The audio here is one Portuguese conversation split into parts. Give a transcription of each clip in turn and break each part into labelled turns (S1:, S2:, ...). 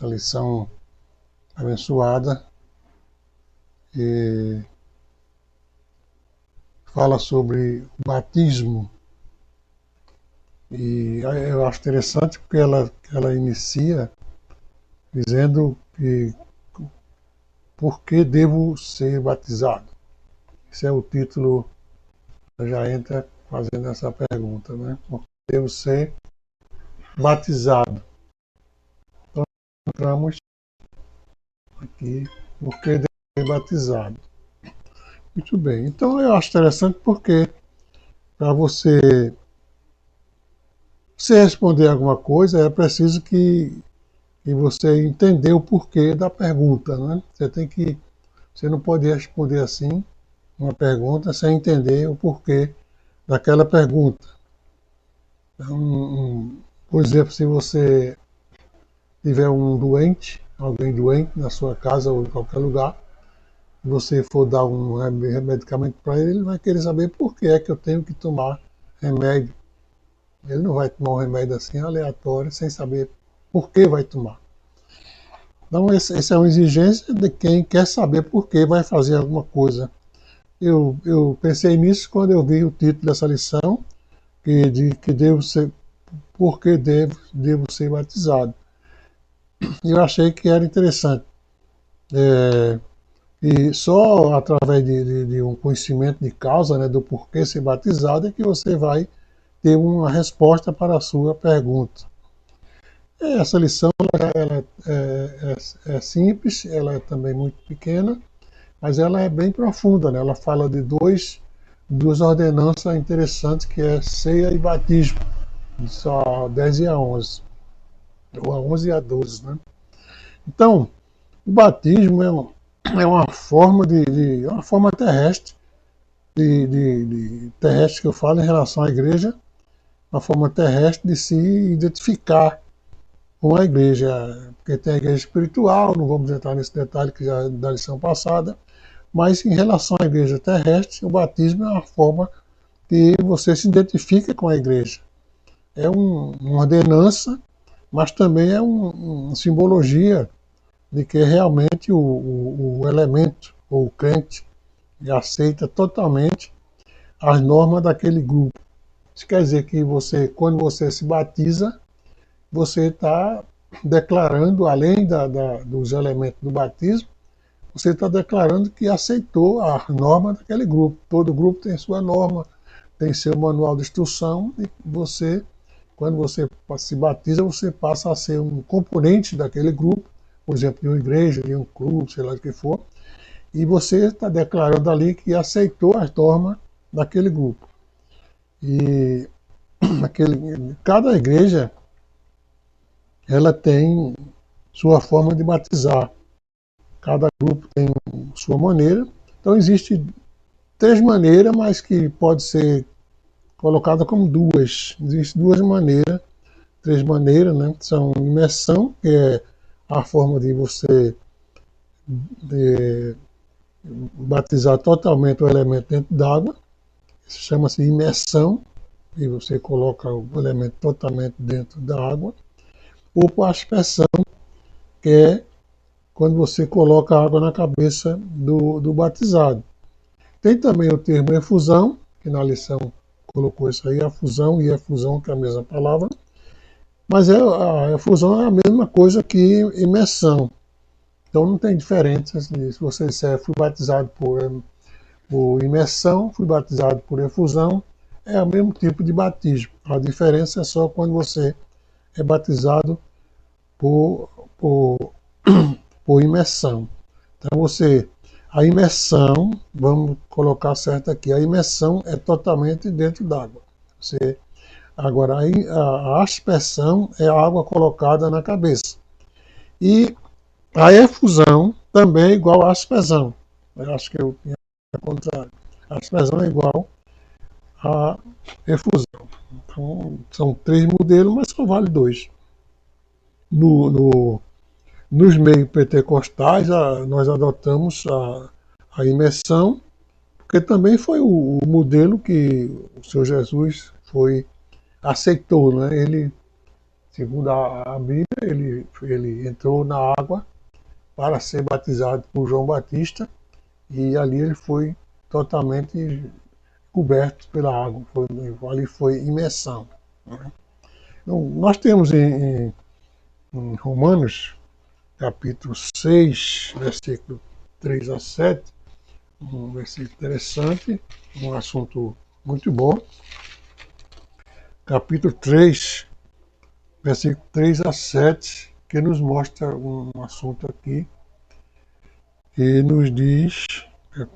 S1: a lição abençoada, e fala sobre o batismo. E eu acho interessante porque ela inicia dizendo que por que devo ser batizado? Esse é o título, já entra fazendo essa pergunta, né? Por que devo ser batizado? Então, entramos aqui, por que devo ser batizado? Muito bem, então eu acho interessante porque para você responder alguma coisa é preciso que você entender o porquê da pergunta, né? Você não pode responder assim uma pergunta sem entender o porquê daquela pergunta. Então, por exemplo, se você tiver um doente, alguém doente na sua casa ou em qualquer lugar, e você for dar um medicamento para ele, ele vai querer saber por que é que eu tenho que tomar remédio. Ele não vai tomar um remédio assim aleatório, sem saber por que vai tomar. Então, essa é uma exigência de quem quer saber por que vai fazer alguma coisa. Eu pensei nisso quando eu vi o título dessa lição, que devo ser, por que devo ser batizado. E eu achei que era interessante. É, e só através de um conhecimento de causa, né, do porquê ser batizado, é que você vai ter uma resposta para a sua pergunta. Essa lição ela é simples, ela é também muito pequena, mas ela é bem profunda, né? Ela fala de duas ordenanças interessantes, que é ceia e batismo, só 10 e a 11, ou a 11 e a 12, né? Então, o batismo é uma forma é uma forma terrestre, terrestre que eu falo em relação à igreja, uma forma terrestre de se identificar com a igreja, porque tem a igreja espiritual, não vamos entrar nesse detalhe que já é da lição passada, mas em relação à igreja terrestre, o batismo é uma forma que você se identifica com a igreja. É uma ordenança, mas também é uma simbologia de que realmente o elemento, ou o crente, aceita totalmente as normas daquele grupo. Isso quer dizer que quando você se batiza, você está declarando, além dos elementos do batismo, você está declarando que aceitou a norma daquele grupo. Todo grupo tem sua norma, tem seu manual de instrução, e quando você se batiza, você passa a ser um componente daquele grupo, por exemplo, de uma igreja, de um clube, sei lá o que for, e você está declarando ali que aceitou as normas daquele grupo. E cada igreja ela tem sua forma de batizar. Cada grupo tem sua maneira. Então existe três maneiras, mas que pode ser colocada como duas. Existem duas maneiras, três maneiras, né? São imersão, que é a forma de você batizar totalmente o elemento dentro d'água. Isso chama-se imersão, e você coloca o elemento totalmente dentro da água. Ou por aspersão, que é quando você coloca a água na cabeça do batizado. Tem também o termo efusão, que na lição colocou isso aí, a fusão e efusão, que é a mesma palavra, mas a efusão é a mesma coisa que imersão. Então não tem diferença se você disser fui batizado por imersão, fui batizado por efusão, é o mesmo tipo de batismo. A diferença é só quando você é batizado por, por, por imersão. Então a imersão, vamos colocar certo aqui, a imersão é totalmente dentro d'água. Agora, a aspersão é a água colocada na cabeça. E a efusão também é igual à aspersão. Eu acho que eu tinha ao contrário. A aspersão é igual à efusão. Então, são três modelos, mas só vale dois. No, no, Nos meios pentecostais, nós adotamos a imersão, porque também foi o modelo que o Senhor Jesus aceitou, né? Ele segundo a Bíblia, ele entrou na água para ser batizado por João Batista e ali ele foi totalmente coberto pela água, ali foi imersão. Né? Então, nós temos em Romanos, capítulo 6, versículo 3 a 7, um versículo interessante, um assunto muito bom. Capítulo 3, versículo 3 a 7, que nos mostra um assunto aqui, que nos diz,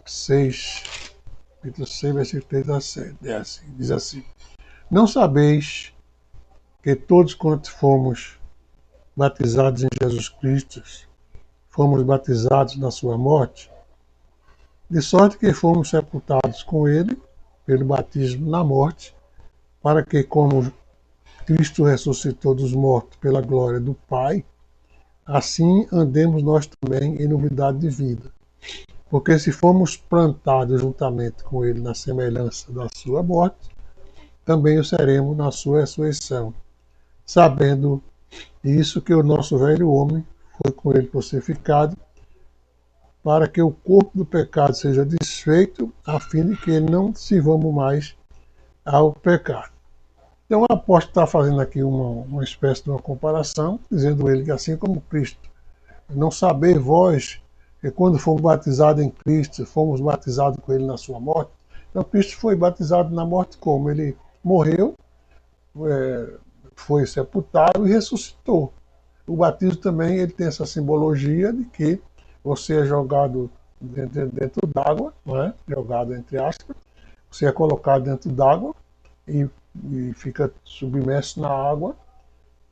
S1: 6, capítulo 6, versículo 3 a 7, diz assim: Não sabeis que todos quantos fomos batizados em Jesus Cristo, fomos batizados na sua morte, de sorte que fomos sepultados com ele pelo batismo na morte, para que, como Cristo ressuscitou dos mortos pela glória do Pai, assim andemos nós também em novidade de vida. Porque se fomos plantados juntamente com ele na semelhança da sua morte, também o seremos na sua ressurreição, sabendo isso que o nosso velho homem foi com ele crucificado, para que o corpo do pecado seja desfeito, a fim de que não sirvamos mais ao pecado. Então o apóstolo está fazendo aqui uma espécie de uma comparação, dizendo ele que assim como Cristo, não saber vós que quando fomos batizados em Cristo, fomos batizados com ele na sua morte. Então Cristo foi batizado na morte como? Ele morreu, foi sepultado e ressuscitou. O batismo também ele tem essa simbologia de que você é jogado dentro d'água, não é? Jogado entre aspas, você é colocado dentro d'água e fica submerso na água,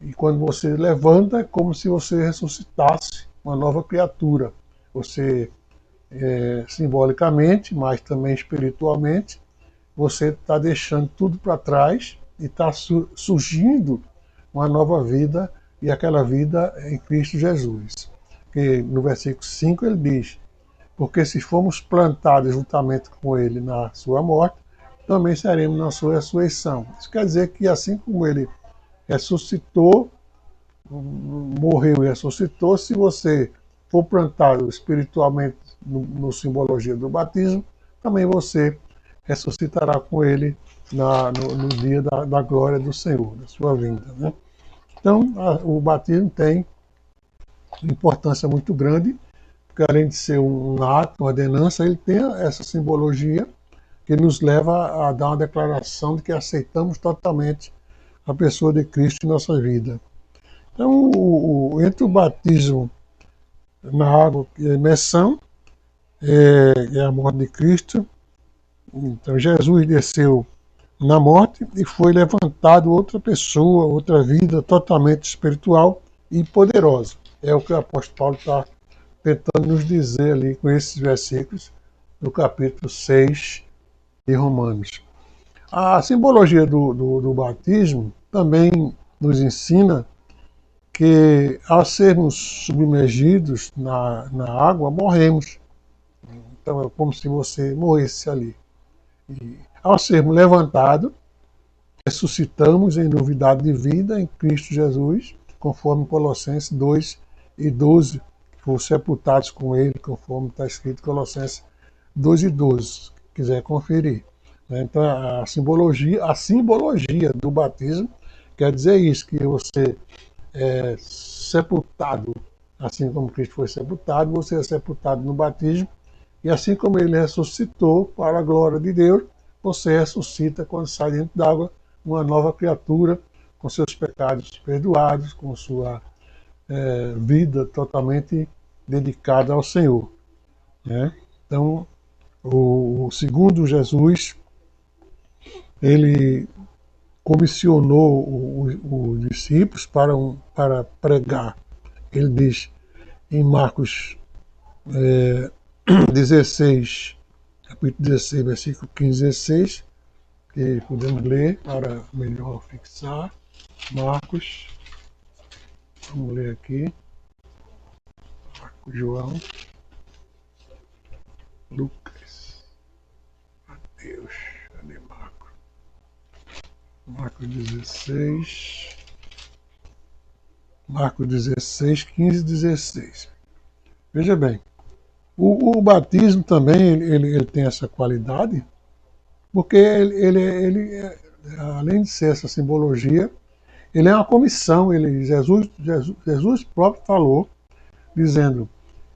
S1: e quando você levanta é como se você ressuscitasse uma nova criatura. Você, simbolicamente, mas também espiritualmente, você está deixando tudo para trás e está surgindo uma nova vida, e aquela vida em Cristo Jesus. Que no versículo 5 ele diz: porque se formos plantados juntamente com ele na sua morte, também seremos na sua ressurreição. Isso quer dizer que assim como ele ressuscitou, morreu e ressuscitou, se você for plantado espiritualmente no simbologia do batismo, também você ressuscitará com ele no dia da glória do Senhor, da sua vinda. Né? Então, o batismo tem importância muito grande, porque além de ser um ato, uma ordenança, ele tem essa simbologia que nos leva a dar uma declaração de que aceitamos totalmente a pessoa de Cristo em nossa vida. Então, entre o batismo na água e a imersão, é a morte de Cristo. Então, Jesus desceu na morte e foi levantado outra pessoa, outra vida totalmente espiritual e poderosa. É o que o apóstolo Paulo está tentando nos dizer ali com esses versículos do capítulo 6 de Romanos. A simbologia do batismo também nos ensina que ao sermos submergidos na água, morremos. Então é como se você morresse ali. E, ao sermos levantados, ressuscitamos em novidade de vida em Cristo Jesus, conforme Colossenses 2 e 12, que foram sepultados com ele, conforme está escrito em Colossenses 2 e 12, se quiser conferir. Então a simbologia do batismo quer dizer isso, que você é sepultado, assim como Cristo foi sepultado, você é sepultado no batismo, e assim como ele ressuscitou para a glória de Deus, você ressuscita quando sai dentro d'água, uma nova criatura, com seus pecados perdoados, com sua vida totalmente dedicada ao Senhor. Né? Então, segundo Jesus, ele comissionou os discípulos para pregar. Ele diz em Marcos 16, capítulo 16, versículo 15 e 16, que podemos ler para melhor fixar. Marcos, vamos ler aqui. Marcos, João, Lucas, Mateus, cadê Marcos? Marcos 16, Marcos 16, 15 e 16. Veja bem, o batismo também ele tem essa qualidade, porque além de ser essa simbologia, ele é uma comissão. Jesus próprio falou, dizendo: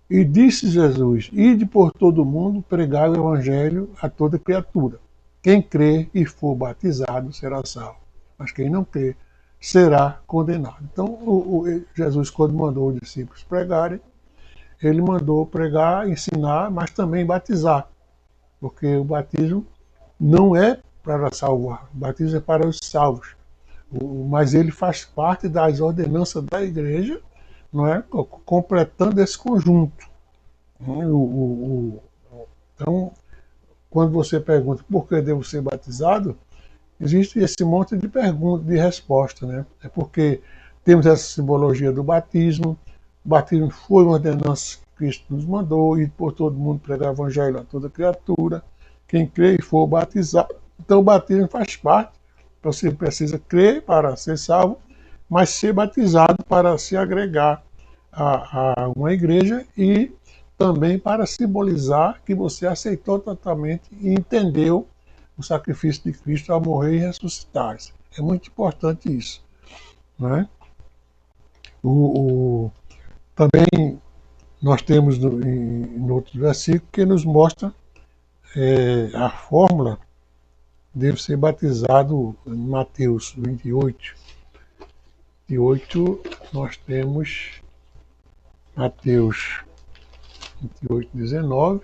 S1: e disse Jesus: ide por todo o mundo, pregai o evangelho a toda criatura. Quem crê e for batizado será salvo, mas quem não crê será condenado. Então, Jesus, quando mandou os discípulos pregarem, ele mandou pregar, ensinar, mas também batizar, porque o batismo não é para salvar, o batismo é para os salvos. Mas ele faz parte das ordenanças da igreja, não é? Completando esse conjunto. Então, quando você pergunta por que devo ser batizado, existe esse monte de perguntas, de resposta, né? É porque temos essa simbologia do batismo. O batismo foi uma ordenança que Cristo nos mandou, ir por todo mundo pregar o evangelho a toda criatura. Quem crê e for batizado. Então, o batismo faz parte. Você precisa crer para ser salvo, mas ser batizado para se agregar a uma igreja e também para simbolizar que você aceitou totalmente e entendeu o sacrifício de Cristo ao morrer e ressuscitar. É muito importante isso. Né? Também nós temos em outro versículo que nos mostra a fórmula de ser batizado em Mateus 28. 28 nós temos Mateus 28, 19.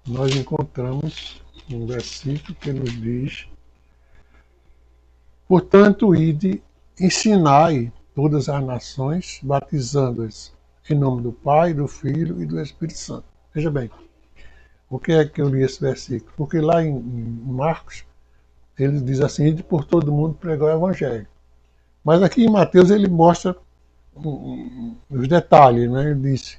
S1: Nós encontramos um versículo que nos diz: portanto, ide, ensinai todas as nações, batizando-as em nome do Pai, do Filho e do Espírito Santo. Veja bem, por que é que eu li esse versículo? Porque lá em Marcos, ele diz assim: ide por todo mundo pregar o Evangelho. Mas aqui em Mateus ele mostra os detalhes, né? Ele diz: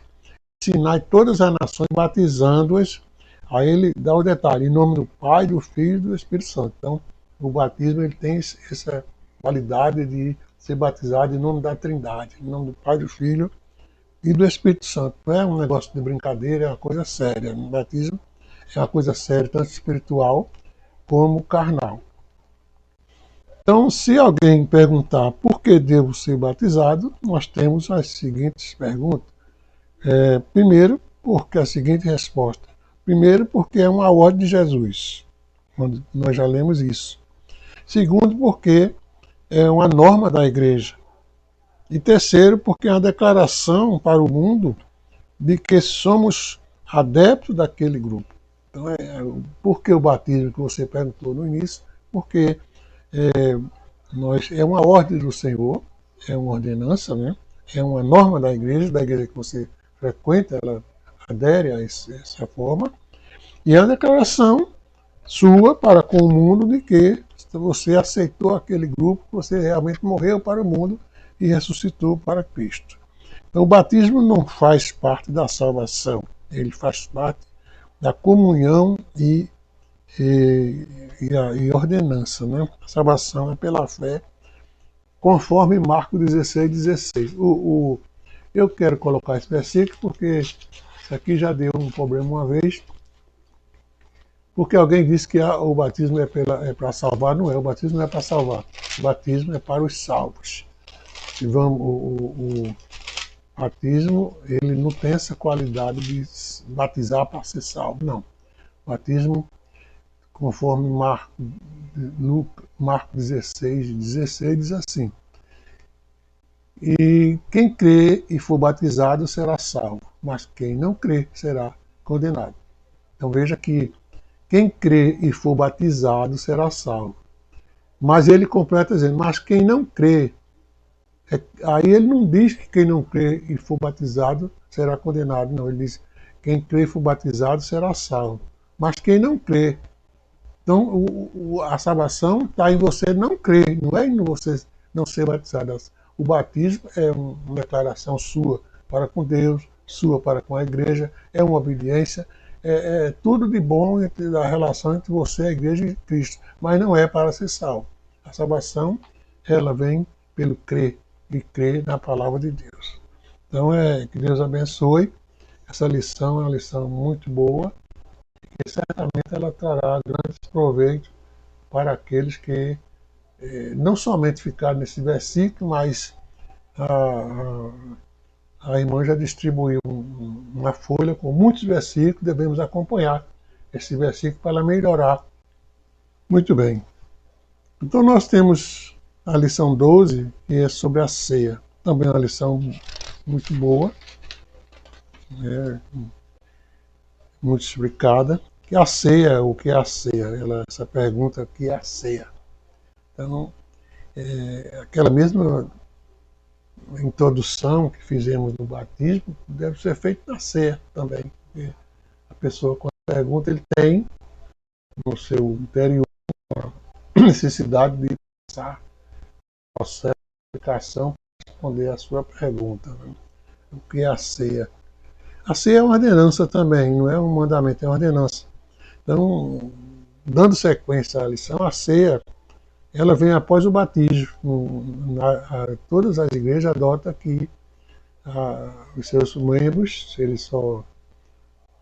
S1: ensinai todas as nações, batizando-as. Aí ele dá o detalhe: em nome do Pai, do Filho e do Espírito Santo. Então, o batismo ele tem essa qualidade de ser batizado em nome da Trindade, em nome do Pai, do Filho e do Espírito Santo. Não é um negócio de brincadeira, é uma coisa séria. O batismo é uma coisa séria, tanto espiritual como carnal. Então, se alguém perguntar por que devo ser batizado, nós temos as seguintes perguntas. Primeiro, porque a seguinte resposta. Primeiro, porque é uma ordem de Jesus, quando nós já lemos isso. Segundo, porque é uma norma da igreja. E terceiro, porque é uma declaração para o mundo de que somos adeptos daquele grupo. Então, por que o batismo que você perguntou no início? Porque é uma ordem do Senhor, é uma ordenança, né? É uma norma da igreja que você frequenta, ela adere a essa forma, e é uma declaração sua para com o mundo de que você aceitou aquele grupo, você realmente morreu para o mundo e ressuscitou para Cristo. Então, o batismo não faz parte da salvação, ele faz parte da comunhão e ordenança. Né? A salvação é pela fé, conforme Marcos 16, 16. Eu quero colocar esse versículo porque isso aqui já deu um problema uma vez, porque alguém disse que o batismo é para salvar. Não é, o batismo não é para salvar, o batismo é para os salvos. E o batismo ele não tem essa qualidade de batizar para ser salvo, não. O batismo, conforme Marcos 16, 16, diz assim: e quem crê e for batizado será salvo, mas quem não crê será condenado. Então veja que quem crê e for batizado será salvo. Mas ele completa dizendo: mas quem não crê, aí ele não diz que quem não crê e for batizado será condenado, não. Ele diz: quem crê e for batizado será salvo. Mas quem não crê. Então a salvação está em você não crer, não é em você não ser batizado. O batismo é uma declaração sua para com Deus, sua para com a igreja, é uma obediência, é tudo de bom da relação entre você, a igreja e Cristo, mas não é para ser salvo. A salvação, ela vem pelo crer, e crer na palavra de Deus. Então, que Deus abençoe. Essa lição é uma lição muito boa e certamente ela trará grandes proveitos para aqueles que não somente ficaram nesse versículo, mas a irmã já distribuiu uma folha com muitos versículos, devemos acompanhar esse versículo para melhorar. Muito bem. Então nós temos a lição 12, que é sobre a ceia. Também é uma lição muito boa, muito explicada. Que a ceia, o que é a ceia? Essa pergunta, o que é a ceia? Então, aquela mesma introdução que fizemos no batismo deve ser feita na ceia também. Porque a pessoa, quando pergunta, ele tem no seu interior a necessidade de passar o processo de explicação para responder a sua pergunta. Né? O que é a ceia? A ceia é uma ordenança também, não é um mandamento, é uma ordenança. Então, dando sequência à lição, a ceia ela vem após o batismo. Todas as igrejas adotam que os seus membros, eles só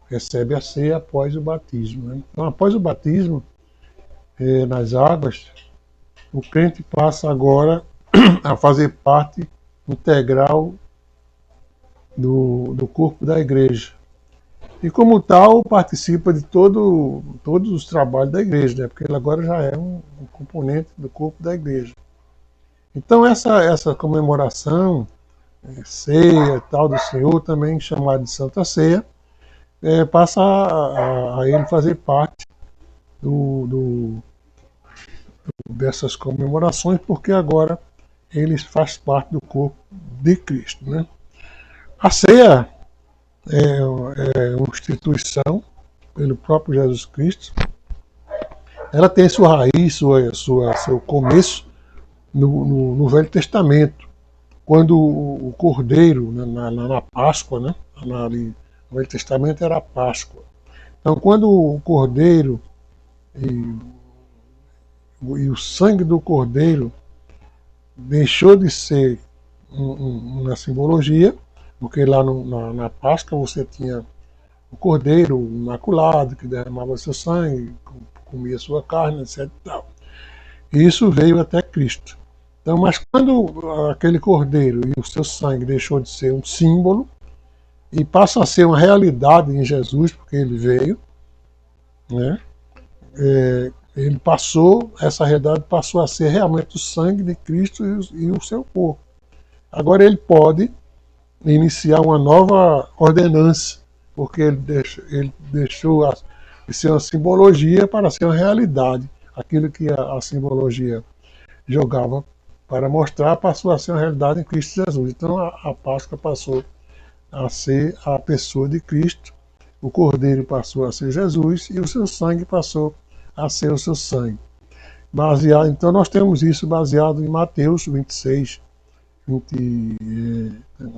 S1: recebem a ceia após o batismo. Né? Então, após o batismo, nas águas, o crente passa agora a fazer parte integral do corpo da igreja. E como tal, participa de todos os trabalhos da igreja, né? Porque ele agora já é um componente do corpo da igreja. Então essa comemoração, ceia tal do Senhor, também chamada de Santa Ceia, passa a ele fazer parte dessas comemorações, porque agora ele faz parte do corpo de Cristo. Né? A ceia é uma instituição pelo próprio Jesus Cristo. Ela tem sua raiz, seu começo no Velho Testamento, quando o Cordeiro, na Páscoa, né? No Velho Testamento era a Páscoa. Então, quando o Cordeiro e o sangue do Cordeiro deixou de ser uma simbologia, porque lá na Páscoa você tinha o Cordeiro imaculado, que derramava seu sangue, comia sua carne, etc. E tal. E isso veio até Cristo. Então, mas quando aquele Cordeiro e o seu sangue deixou de ser um símbolo e passa a ser uma realidade em Jesus, porque ele veio, né? Essa realidade passou a ser realmente o sangue de Cristo e o seu corpo. Agora ele pode iniciar uma nova ordenança, porque ele deixou de ser uma simbologia para ser uma realidade. Aquilo que a simbologia jogava para mostrar passou a ser uma realidade em Cristo Jesus. Então a Páscoa passou a ser a pessoa de Cristo, o Cordeiro passou a ser Jesus e o seu sangue passou a ser o seu sangue. Então nós temos isso baseado em Mateus 26,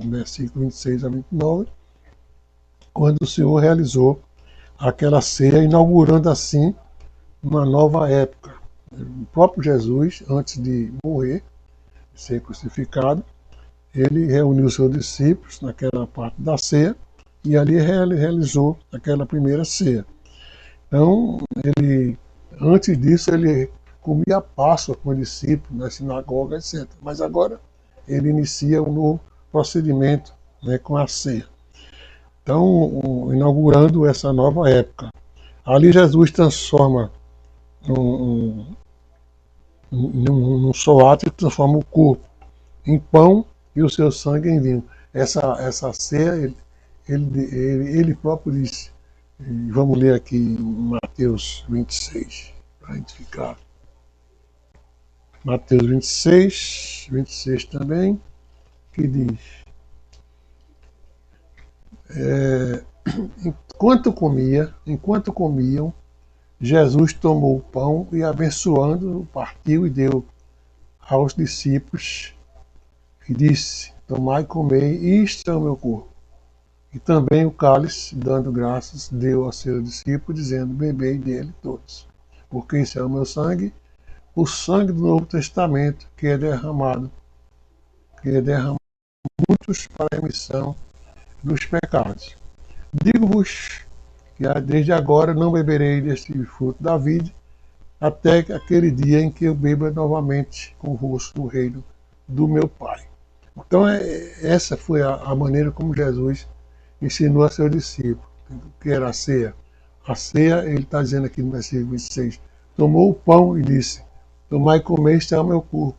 S1: versículo 26 a 29, quando o Senhor realizou aquela ceia, inaugurando assim uma nova época. O próprio Jesus, antes de morrer, ser crucificado, ele reuniu seus discípulos naquela parte da ceia e ali realizou aquela primeira ceia. Então, antes disso, ele comia a Páscoa com os discípulos na sinagoga, etc. Mas agora ele inicia um novo procedimento, né, com a ceia. Então, inaugurando essa nova época. Ali Jesus transforma num só ato e transforma o corpo em pão e o seu sangue em vinho. Essa ceia, ele próprio disse. E vamos ler aqui em Mateus 26, para identificar. Mateus 26 também, que diz: enquanto comiam, Jesus tomou o pão e, abençoando-o, partiu e deu aos discípulos e disse: tomai e comei, isto é o meu corpo. E também o cálice, dando graças, deu aos seus discípulos, dizendo: bebei dele todos, porque isso é o meu sangue, o sangue do Novo Testamento, que é derramado, que derramou muitos para a remissão dos pecados. Digo-vos que desde agora não beberei deste fruto da vide, até aquele dia em que eu beba novamente convosco no reino do meu Pai. Então, essa foi a maneira como Jesus ensinou a seus discípulos, que era a ceia. A ceia, ele está dizendo aqui no versículo 26, tomou o pão e disse, tomai e comei, este é o meu corpo.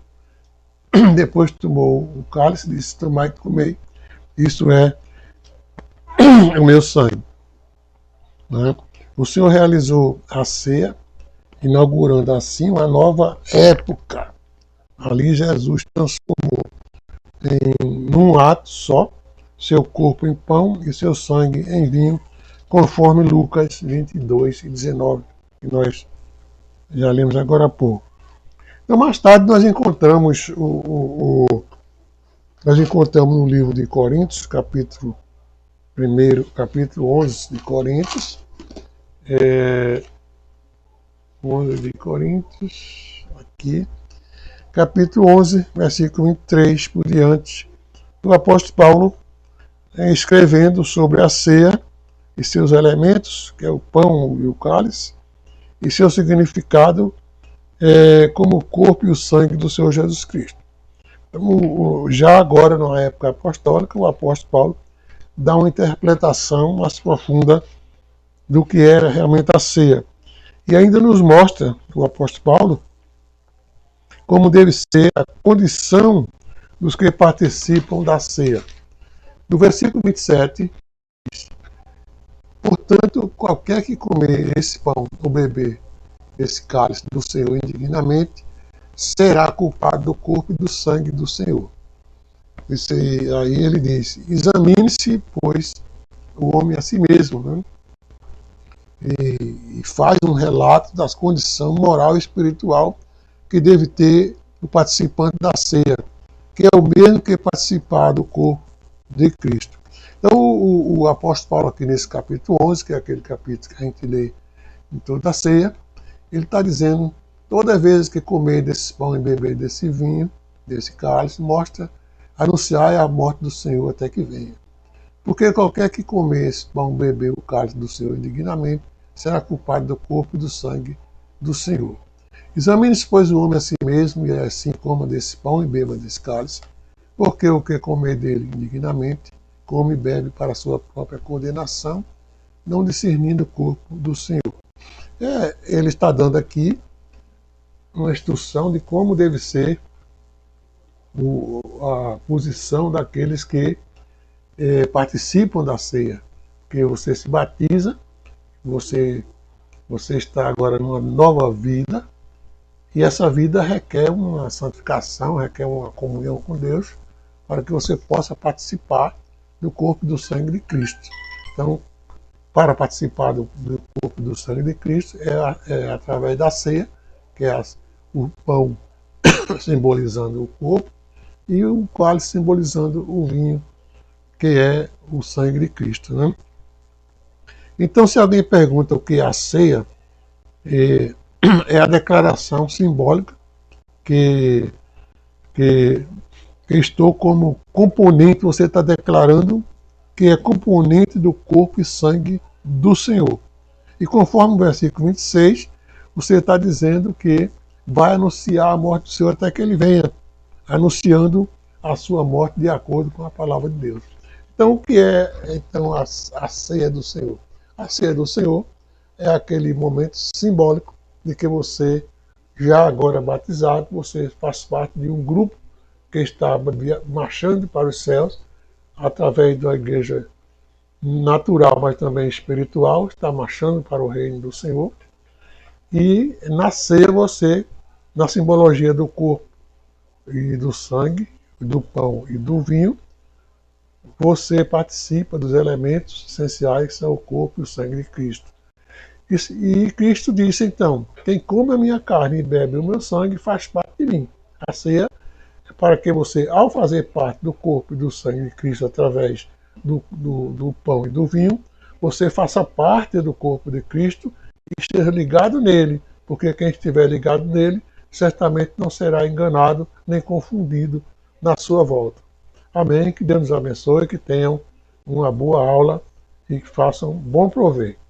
S1: Depois tomou o cálice e disse, tomai e comei, isso é o meu sangue. Né? O Senhor realizou a ceia, inaugurando assim uma nova época. Ali Jesus transformou num ato só seu corpo em pão e seu sangue em vinho, conforme Lucas 22 e 19, que nós já lemos agora há pouco. Então, mais tarde, nós encontramos no livro de Coríntios, capítulo 11 de Coríntios, 11 de Coríntios, aqui, capítulo 11, versículo 23 por diante, o apóstolo Paulo escrevendo sobre a ceia e seus elementos, que é o pão e o cálice, e seu significado como o corpo e o sangue do Senhor Jesus Cristo. Então, já agora, na época apostólica, o apóstolo Paulo dá uma interpretação mais profunda do que era realmente a ceia. E ainda nos mostra, o apóstolo Paulo, como deve ser a condição dos que participam da ceia. No versículo 27, diz, portanto, qualquer que comer esse pão ou beber esse cálice do Senhor indignamente, será culpado do corpo e do sangue do Senhor. Aí ele diz, examine-se, pois, o homem a si mesmo, né? E faz um relato das condições moral e espiritual que deve ter o participante da ceia, que é o mesmo que participar do corpo de Cristo. Então, o apóstolo Paulo, aqui nesse capítulo 11, que é aquele capítulo que a gente lê em toda a ceia, ele está dizendo, toda vez que comer desse pão e beber desse vinho, desse cálice, anunciar a morte do Senhor até que venha. Porque qualquer que comer esse pão e beber o cálice do Senhor indignamente, será culpado do corpo e do sangue do Senhor. Examine-se, pois, o homem a si mesmo, e assim coma desse pão e beba desse cálice, porque o que comer dele indignamente, come e bebe para a sua própria condenação, não discernindo o corpo do Senhor. Ele está dando aqui uma instrução de como deve ser a posição daqueles que participam da ceia. Porque você se batiza, você está agora numa nova vida, e essa vida requer uma santificação, requer uma comunhão com Deus, para que você possa participar do corpo e do sangue de Cristo. Então, para participar do corpo e do sangue de Cristo é através da ceia, que é o pão simbolizando o corpo e o cálice simbolizando o vinho, que é o sangue de Cristo, né? Então, se alguém pergunta o que é a ceia, é a declaração simbólica que estou como componente, você está declarando que é componente do corpo e sangue do Senhor. E conforme o versículo 26, você está dizendo que vai anunciar a morte do Senhor até que ele venha, anunciando a sua morte de acordo com a palavra de Deus. Então, o que é então a ceia do Senhor? A ceia do Senhor é aquele momento simbólico de que você, já agora batizado, você faz parte de um grupo que está marchando para os céus, através da igreja natural, mas também espiritual, está marchando para o reino do Senhor. E na ceia você, na simbologia do corpo e do sangue, do pão e do vinho, você participa dos elementos essenciais que são o corpo e o sangue de Cristo. E Cristo disse então, quem come a minha carne e bebe o meu sangue faz parte de mim. A ceia é para que você, ao fazer parte do corpo e do sangue de Cristo através do pão e do vinho, você faça parte do corpo de Cristo e esteja ligado nele, porque quem estiver ligado nele certamente não será enganado nem confundido na sua volta. Amém. Que Deus nos abençoe, que tenham uma boa aula e que façam bom proveito.